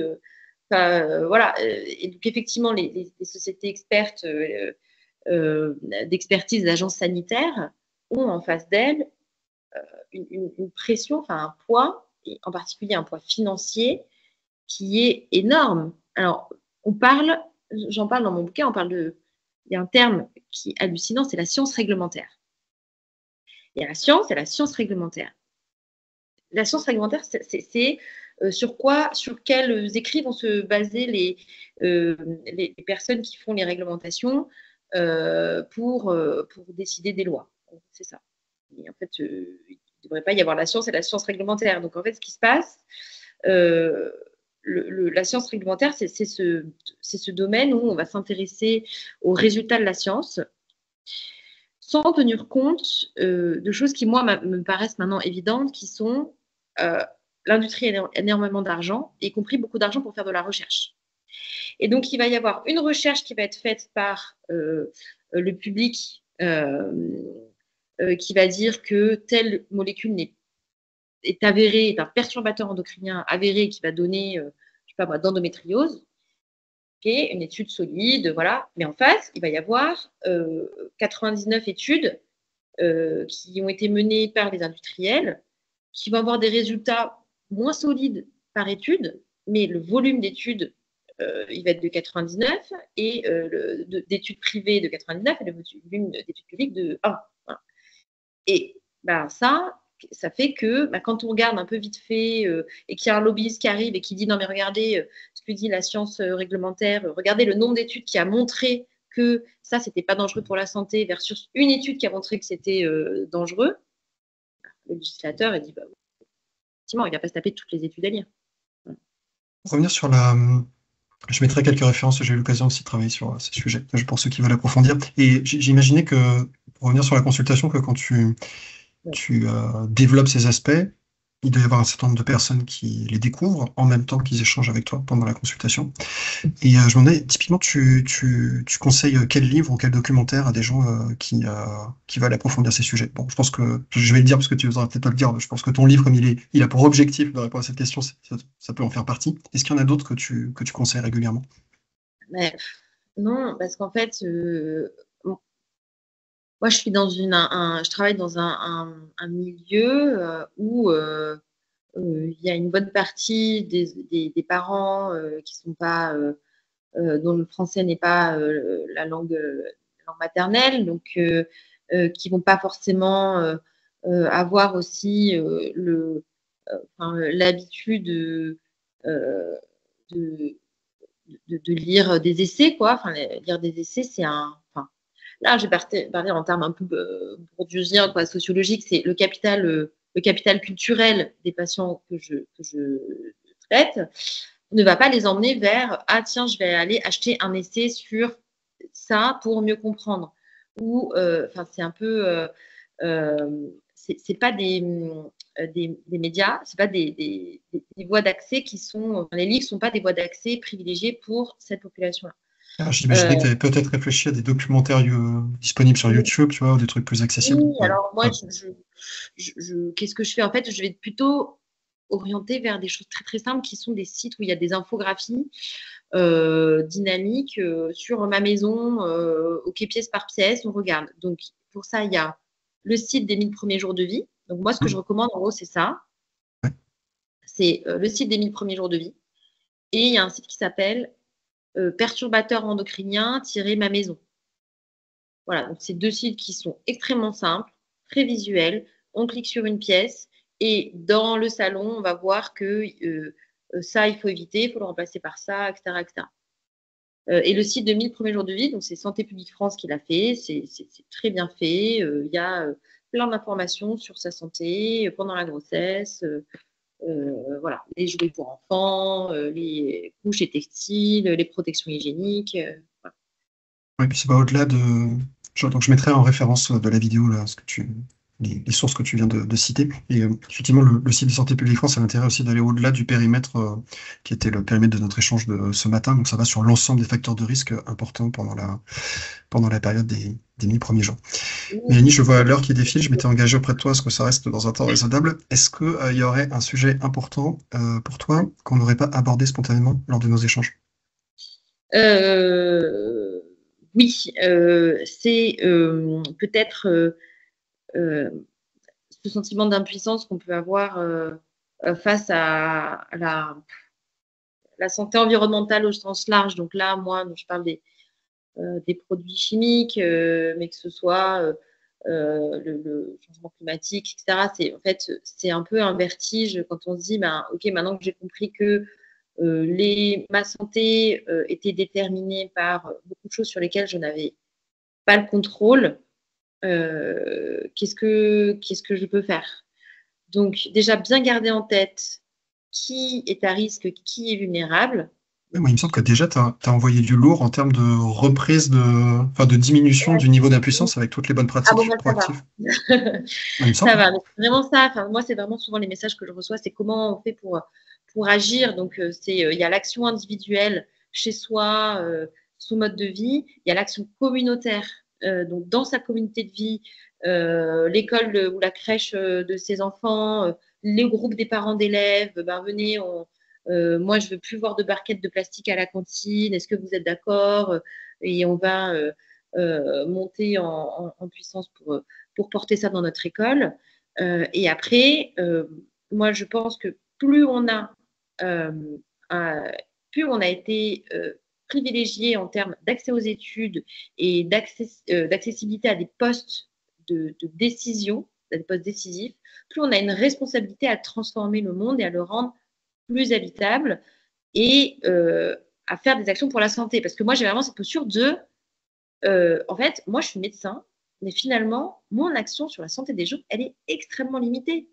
Voilà. Et donc, effectivement, les sociétés expertes d'expertise d'agences sanitaires ont en face d'elles une pression, enfin un poids, et en particulier un poids financier qui est énorme. Alors, j'en parle dans mon bouquin, il y a un terme qui est hallucinant, c'est la science réglementaire. Il y a la science et la science réglementaire. La science réglementaire, c'est sur quels écrits vont se baser les personnes qui font les réglementations pour décider des lois. C'est ça. Et en fait, il ne devrait pas y avoir la science et la science réglementaire. Donc, en fait, ce qui se passe, la science réglementaire, c'est ce domaine où on va s'intéresser aux résultats de la science sans tenir compte de choses qui, moi, me paraissent maintenant évidentes, qui sont l'industrie a énormément d'argent, y compris beaucoup d'argent pour faire de la recherche. Et donc, il va y avoir une recherche qui va être faite par le public qui va dire que telle molécule est avérée, est un perturbateur endocrinien avéré qui va donner, je sais pas moi, d'endométriose. Okay, une étude solide, voilà. Mais en face, il va y avoir 99 études qui ont été menées par les industriels, qui vont avoir des résultats moins solides par étude, mais le volume d'études, il va être de 99, et d'études privées de 99, et le volume d'études publiques de 1. Voilà. Et ça fait que quand on regarde un peu vite fait et qu'il y a un lobbyiste qui arrive et qui dit non mais regardez ce que dit la science réglementaire, regardez le nombre d'études qui a montré que ça c'était pas dangereux pour la santé versus une étude qui a montré que c'était dangereux, le législateur il dit effectivement il va pas se taper toutes les études à lire. Pour revenir sur je mettrai quelques références, j'ai eu l'occasion aussi de travailler sur ces sujets, pour ceux qui veulent approfondir. Et j'imaginais que, pour revenir sur la consultation, que quand tu développes ces aspects, il doit y avoir un certain nombre de personnes qui les découvrent en même temps qu'ils échangent avec toi pendant la consultation. Et je me demandais, typiquement, tu conseilles quel livre ou quel documentaire à des gens qui veulent approfondir ces sujets? Bon, je pense que, je vais le dire parce que tu voudras peut-être pas le dire, je pense que ton livre, comme il a pour objectif de répondre à cette question, ça peut en faire partie. Est-ce qu'il y en a d'autres que tu conseilles régulièrement? Mais, non, parce qu'en fait, moi, je travaille dans un milieu où il y a une bonne partie des parents qui sont pas, dont le français n'est pas la langue maternelle, donc qui vont pas forcément avoir aussi l'habitude euh, de, de lire des essais, quoi. Enfin, lire des essais, là, j'ai parlé en termes un peu bourdieusiens, quoi, sociologiques, c'est le capital culturel des patients que je traite ne va pas les emmener vers ah tiens, je vais aller acheter un essai sur ça pour mieux comprendre. Ou c'est un peu c'est pas des médias, c'est pas des voies d'accès qui sont les livres sont pas des voies d'accès privilégiées pour cette population-là. Alors, j'imaginais que tu avais peut-être réfléchi à des documentaires disponibles sur YouTube, tu vois, ou des trucs plus accessibles. Oui, Ouais. alors moi, Ouais. qu'est-ce que je fais? En fait, je vais plutôt orienter vers des choses très très simples qui sont des sites où il y a des infographies dynamiques sur ma maison, ok, pièce par pièce, on regarde. Donc pour ça, il y a le site des 1000 premiers jours de vie. Donc moi, ce que je Mmh. recommande en gros, c'est ça. Ouais. C'est le site des 1000 premiers jours de vie. Et il y a un site qui s'appelle perturbateur endocrinien-ma maison. Voilà, donc c'est deux sites qui sont extrêmement simples, très visuels. On clique sur une pièce et dans le salon, on va voir que ça, il faut éviter, il faut le remplacer par ça, etc. etc. Et le site de 1000 premiers jours de vie, donc c'est Santé publique France qui l'a fait, c'est très bien fait. Il y a plein d'informations sur sa santé pendant la grossesse, voilà, les jouets pour enfants, les couches et textiles, les protections hygiéniques. Voilà. Ouais, puis c'est pas au-delà de. Donc je mettrai en référence de la vidéo là, les sources que tu viens de citer. Et effectivement, le site de Santé publique France a l'intérêt aussi d'aller au-delà du périmètre qui était le périmètre de notre échange de ce matin. Donc ça va sur l'ensemble des facteurs de risque importants pendant la période des 1000 premiers jours. Mélanie, je vois l'heure qui défile, je m'étais engagé auprès de toi à ce que ça reste dans un temps raisonnable. Est-ce qu'il y aurait un sujet important pour toi qu'on n'aurait pas abordé spontanément lors de nos échanges? Euh, oui, c'est peut-être euh, ce sentiment d'impuissance qu'on peut avoir face à la santé environnementale au sens large. Donc là, moi, je parle des produits chimiques, mais que ce soit le changement climatique, etc. En fait, c'est un peu un vertige quand on se dit, ben, OK, maintenant que j'ai compris que ma santé était déterminée par beaucoup de choses sur lesquelles je n'avais pas le contrôle, qu'est-ce que je peux faire? Donc, déjà, bien garder en tête qui est à risque, qui est vulnérable. Oui, moi, il me semble que déjà, tu as envoyé du lourd en termes de reprise, enfin, de diminution du niveau d'impuissance avec toutes les bonnes Ah bon, pratiques bah, ça va. proactives. Ouais, il me Ça semble. va, mais c'est vraiment ça. Enfin, moi, c'est vraiment souvent les messages que je reçois, c'est comment on fait pour agir. Donc, il y a l'action individuelle chez soi, son mode de vie. Il y a l'action communautaire, donc dans sa communauté de vie, l'école ou la crèche de ses enfants, les groupes des parents d'élèves. Ben, venez, moi, je veux plus voir de barquettes de plastique à la cantine. Est-ce que vous êtes d'accord? Et on va monter en puissance pour porter ça dans notre école. Et après, moi, je pense que euh, un- plus on a été privilégié en termes d'accès aux études et d'accessibilité à des postes de décision, à des postes décisifs, plus on a une responsabilité à transformer le monde et à le rendre plus habitable et à faire des actions pour la santé. Parce que moi, j'ai vraiment cette posture en fait, moi, je suis médecin, mais finalement, mon action sur la santé des gens, elle est extrêmement limitée.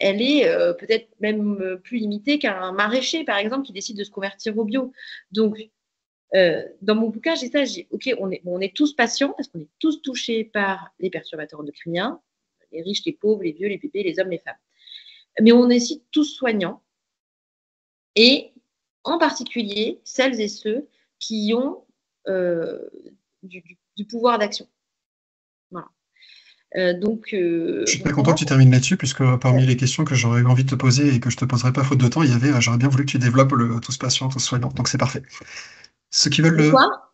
Elle est peut-être même plus limitée qu'un maraîcher, par exemple, qui décide de se convertir au bio. Donc, dans mon bouquin, j'ai ça, OK, on est tous patients, parce qu'on est tous touchés par les perturbateurs endocriniens, les riches, les pauvres, les vieux, les bébés, les hommes, les femmes. Mais on est aussi tous soignants, et en particulier celles et ceux qui ont euh, du pouvoir d'action. Voilà. Je suis très Donc pour content moi, que tu termines là-dessus, puisque parmi les questions que j'aurais eu envie de te poser et que je te poserai pas faute de temps, il y avait, j'aurais bien voulu que tu développes le tous patient, tous soignant. Donc c'est parfait. Ceux qui veulent le quoi?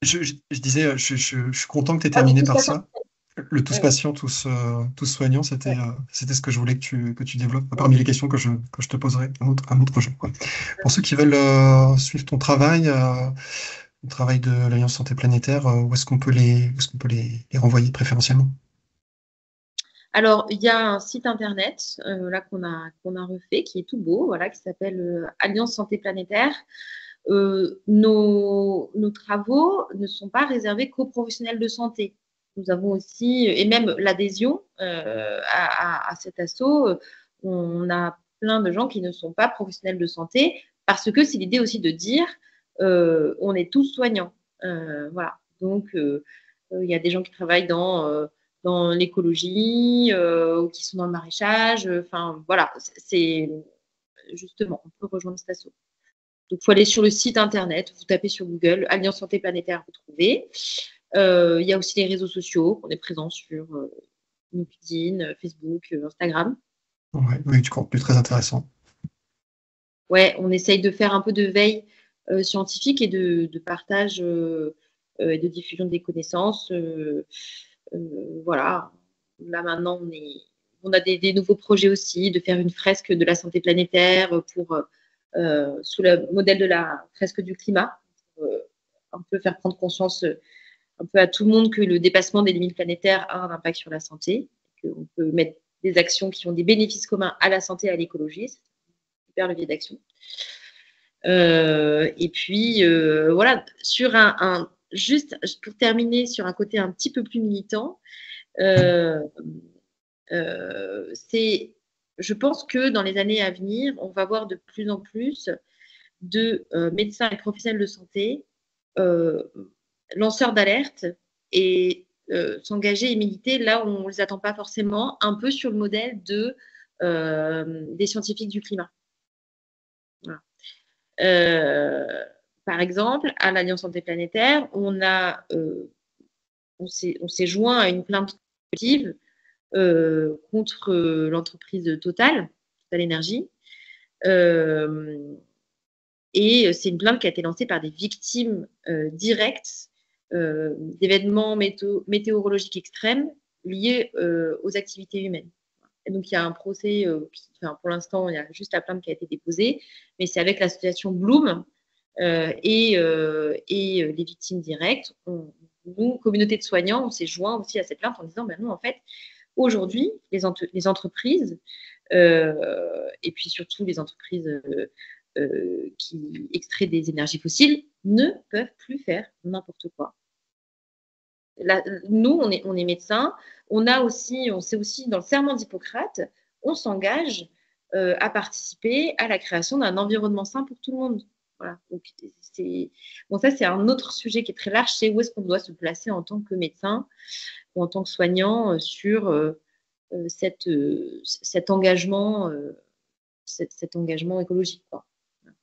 je disais, je suis content que tu aies Ah oui, terminé tout par ça. ça. Le tous Ouais, patient, tous soignant, ouais. c'était ce que je voulais que tu développes parmi les questions que je te poserai un autre jour, quoi. Pour ceux qui veulent suivre le travail de l'Alliance Santé Planétaire, où est-ce qu'on peut où est-ce qu'on peut les renvoyer préférentiellement? Alors, il y a un site internet là qu'on a refait, qui est tout beau, voilà, qui s'appelle Alliance Santé Planétaire. Nos travaux ne sont pas réservés qu'aux professionnels de santé. Nous avons aussi, et même l'adhésion à cet assaut, on a plein de gens qui ne sont pas professionnels de santé, parce que c'est l'idée aussi de dire on est tous soignants. Voilà. Donc, il y a des gens qui travaillent dans l'écologie ou qui sont dans le maraîchage. Enfin, voilà, c'est justement, on peut rejoindre cet assaut. Donc, il faut aller sur le site internet, vous tapez sur Google, Alliance Santé Planétaire, vous trouvez. Il y a aussi les réseaux sociaux, on est présent sur LinkedIn, Facebook, Instagram. Ouais, oui, du contenu très intéressant. Ouais, on essaye de faire un peu de veille scientifique et de partage et de diffusion des connaissances. Voilà. Là, maintenant, on a des nouveaux projets aussi, de faire une fresque de la santé planétaire sous le modèle de la fresque du climat, pour un peu faire prendre conscience un peu à tout le monde que le dépassement des limites planétaires a un impact sur la santé, qu'on peut mettre des actions qui ont des bénéfices communs à la santé et à l'écologie. C'est un super levier d'action. Et puis, voilà, juste pour terminer sur un côté un petit peu plus militant, je pense que dans les années à venir, on va voir de plus en plus de médecins et professionnels de santé lanceurs d'alerte et s'engager et militer là où on ne les attend pas forcément, un peu sur le modèle des scientifiques du climat. Voilà. Par exemple, à l'Alliance Santé Planétaire, on s'est joint à une plainte collective contre l'entreprise Total Énergie. Et c'est une plainte qui a été lancée par des victimes directes d'événements météorologiques extrêmes liés aux activités humaines. Et donc, il y a un procès, pour l'instant, il y a juste la plainte qui a été déposée, mais c'est avec l'association Bloom et les victimes directes. Nous, communauté de soignants, on s'est joint aussi à cette plainte en disant, ben non, en fait, aujourd'hui, les entreprises, et puis surtout les entreprises qui extraient des énergies fossiles, ne peuvent plus faire n'importe quoi. Là, nous, on est médecins, on sait aussi dans le serment d'Hippocrate, on s'engage à participer à la création d'un environnement sain pour tout le monde. Voilà. Donc, ça, c'est un autre sujet qui est très large, c'est où est-ce qu'on doit se placer en tant que médecin ou en tant que soignant sur cet engagement écologique, quoi.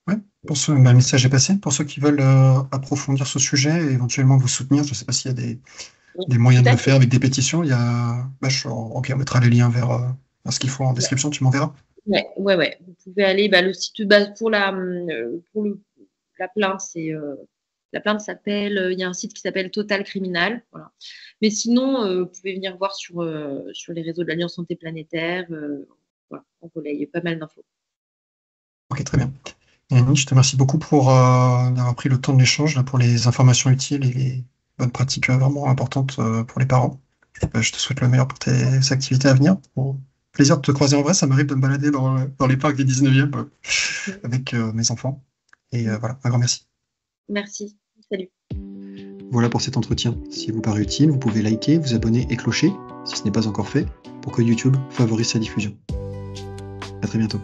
Ouais, le message est passé. Pour ceux qui veulent approfondir ce sujet et éventuellement vous soutenir, je ne sais pas s'il y a des moyens de le faire avec des pétitions. Ok, on mettra les liens vers ce qu'il faut en description, tu m'enverras. Ouais. Vous pouvez aller, le site pour la plainte, la plainte s'appelle, il y a un site qui s'appelle Total Criminal. Voilà. Mais sinon, vous pouvez venir voir sur les réseaux de l'Alliance Santé Planétaire. Voilà, on relaye pas mal d'infos. Ok, très bien. Yannick, je te remercie beaucoup pour d'avoir pris le temps de l'échange, pour les informations utiles et les bonnes pratiques vraiment importantes pour les parents. Je te souhaite le meilleur pour tes activités à venir. Plaisir de te croiser en vrai, ça m'arrive de me balader dans les parcs des 19e avec mes enfants. Et voilà, un grand merci. Merci, salut. Voilà pour cet entretien. Si vous paraît utile, vous pouvez liker, vous abonner et clocher, si ce n'est pas encore fait, pour que YouTube favorise sa diffusion. À très bientôt.